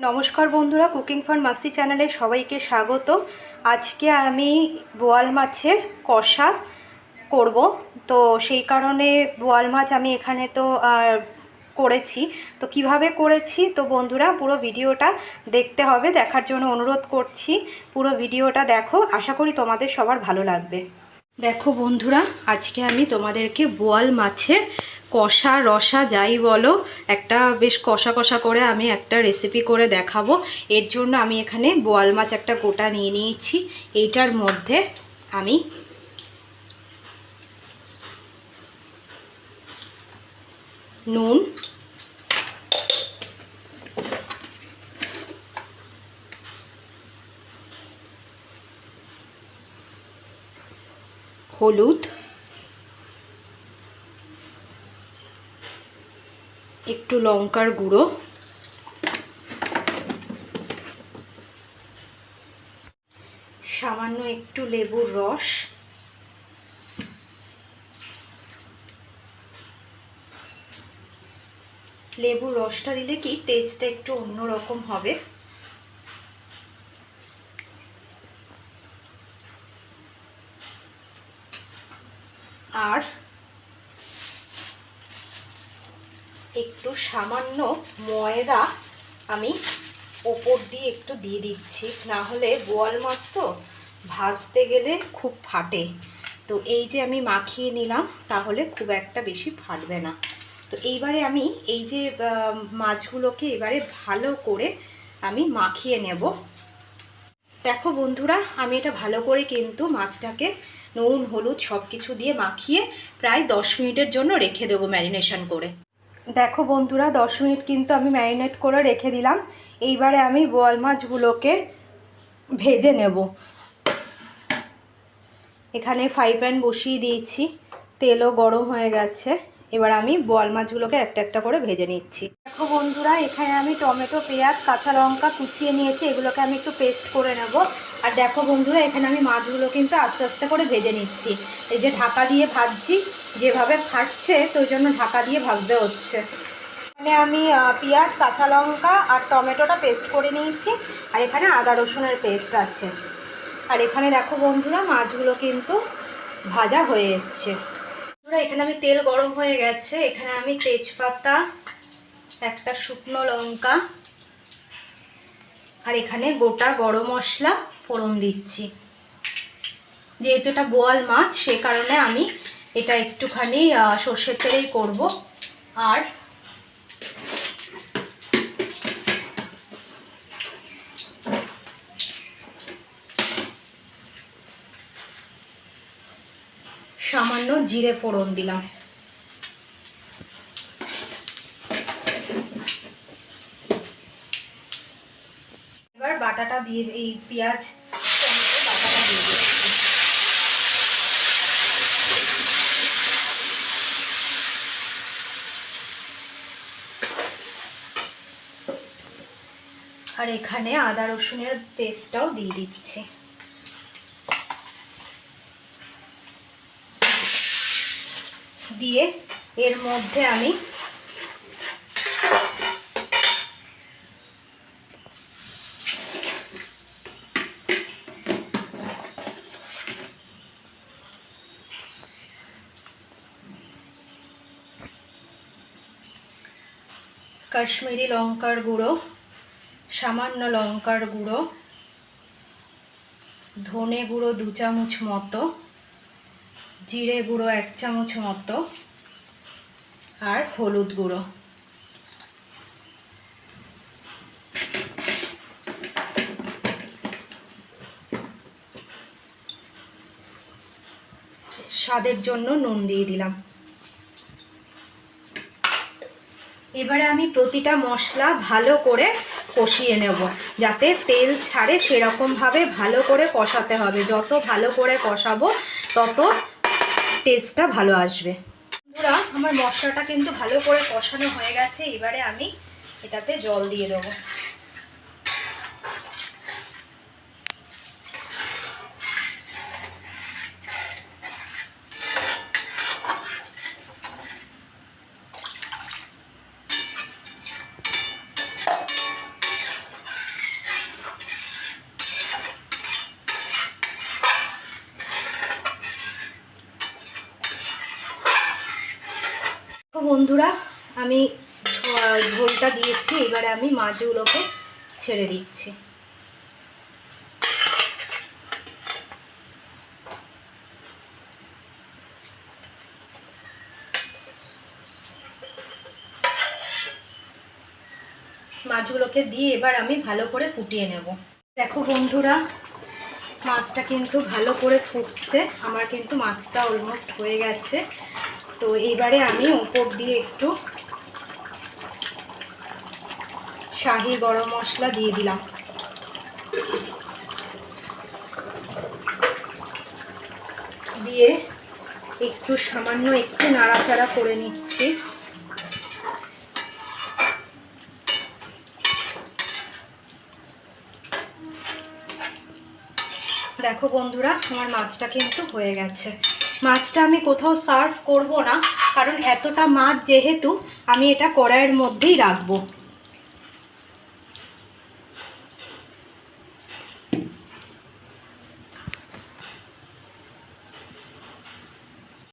নমস্কার বন্ধুরা, cooking for মাসি চ্যানেলে সবাইকে স্বাগত। আজকে আমি বোয়াল মাছের কষা করব। তো সেই কারণে বোয়াল মাছ আমি এখানে তো করেছি। তো কিভাবে করেছি তো বন্ধুরা পুরো ভিডিওটা দেখতে হবে, দেখার জন্য অনুরোধ করছি। পুরো ভিডিওটা দেখো, আশা করি তোমাদের সবার ভালো লাগবে। দেখো বন্ধুরা, আজকে আমি তোমাদেরকে বোয়াল মাছের কষা রসা যাই বলো, একটা বেশ কষা কষা করে আমি একটা রেসিপি করে দেখাবো। এর জন্য আমি এখানে বোয়াল মাছ একটা গোটা নিয়ে নিয়েছি। এইটার মধ্যে আমি নুন, হলুদ, একটু লঙ্কার গুঁড়ো, সামান্য একটু লেবুর রস, লেবুর রসটা দিলে কি টেস্টটা একটু অন্যরকম হবে। আর একটু সামান্য ময়দা আমি ওপর দিয়ে একটু দিয়ে দিচ্ছি, না হলে বোয়াল মাছ তো ভাজতে গেলে খুব ফাটে। তো এই যে আমি মাখিয়ে নিলাম, তাহলে খুব একটা বেশি ফাটবে না। তো এইবারে আমি এই যে মাছগুলোকে এবারে ভালো করে আমি মাখিয়ে নেব। দেখো বন্ধুরা, আমি এটা ভালো করে কিন্তু মাছটাকে নুন হলুদ সব কিছু দিয়ে মাখিয়ে প্রায় 10 মিনিটের জন্য রেখে দেবো ম্যারিনেশন করে। দেখো বন্ধুরা, 10 মিনিট কিন্তু আমি ম্যারিনেট করে রেখে দিলাম। এইবারে আমি বোয়াল মাছগুলোকে ভেজে নেব। এখানে ফ্রাই প্যান বসিয়ে দিয়েছি, তেলও গরম হয়ে গেছে। এবার আমি বোয়াল মাছগুলোকে একটা একটা করে ভেজে নিচ্ছি। দেখো বন্ধুরা, এখানে আমি টমেটো পেঁয়াজ কাঁচা লঙ্কা কুচিয়ে নিয়েছি, এগুলোকে আমি একটু পেস্ট করে নেব। আর দেখো বন্ধুরা, এখানে আমি মাছগুলো কিন্তু আস্তে আস্তে করে ভেজে নিচ্ছি। এই যে ঢাকা দিয়ে ভাজছি, যেভাবে ফাটছে তো ওই জন্য ঢাকা দিয়ে ভাজতে হচ্ছে। এখানে আমি পেঁয়াজ কাঁচা লঙ্কা আর টমেটোটা পেস্ট করে নিয়েছি, আর এখানে আদা রসুনের পেস্ট আছে। আর এখানে দেখো বন্ধুরা, মাছগুলো কিন্তু ভাজা হয়ে এসছে। বন্ধুরা, এখানে আমি তেল গরম হয়ে গেছে, এখানে আমি তেজপাতা, একটা শুকনো লঙ্কা আর এখানে গোটা গরম মশলা ফোড়ন দিচ্ছি। যেহেতু এটা বোয়াল মাছ, সে কারণে আমি এটা একটুখানি সর্ষের তেলেই করব। আর সামান্য জিরে ফোড়ন দিলাম। এবার বাটাটা দিয়ে, এই পেঁয়াজ টমেটো বাটাটা দিয়ে দিচ্ছি। আর এখানে আদা রসুনের পেস্টটাও দিয়ে দিচ্ছি। দিয়ে এর মধ্যে আমি কাশ্মীরি লঙ্কার গুঁড়ো, সামান্য লঙ্কার গুঁড়ো, ধনে গুঁড়ো 2 চামচ মতো, জিরে গুঁড়ো 1 চামচ মতো, আর হলুদ গুঁড়ো। স্বাদের জন্য নুন দিয়ে দিলাম। এবারে আমি প্রতিটা মশলা ভালো করে কষিয়ে নেব, যাতে তেল ছাড়ে সেরকমভাবে ভালো করে কষাতে হবে। যত ভালো করে কষাবো তত টেস্টটা ভালো আসবে। বন্ধুরা, আমার মশলাটা কিন্তু ভালো করে কষানো হয়ে গেছে। এবারে আমি এটাতে জল দিয়ে দেবো। বন্ধুরা আমি ঝোলটা দিয়েছি, এবারে আমি মাছগুলোকে ছেড়ে দিচ্ছি। মাছগুলোকে দিয়ে এবার আমি ভালো করে ফুটিয়ে নেব। দেখো বন্ধুরা, মাছটা কিন্তু ভালো করে ফুটছে, আমার কিন্তু মাছটা অলমোস্ট হয়ে গেছে। তো এবারে আমি উপর দিয়ে একটু শাহি গরম মশলা দিয়ে দিলাম, দিয়ে একটু সামান্য একটু নাড়াচাড়া করে নিচ্ছি। দেখো বন্ধুরা, আমার মাছটা কিন্তু হয়ে গেছে। মাছটা আমি কোথাও সার্ভ করব না, কারণ এতটা মাছ যেহেতু আমি এটা কড়াইয়ের মধ্যেই রাখবো।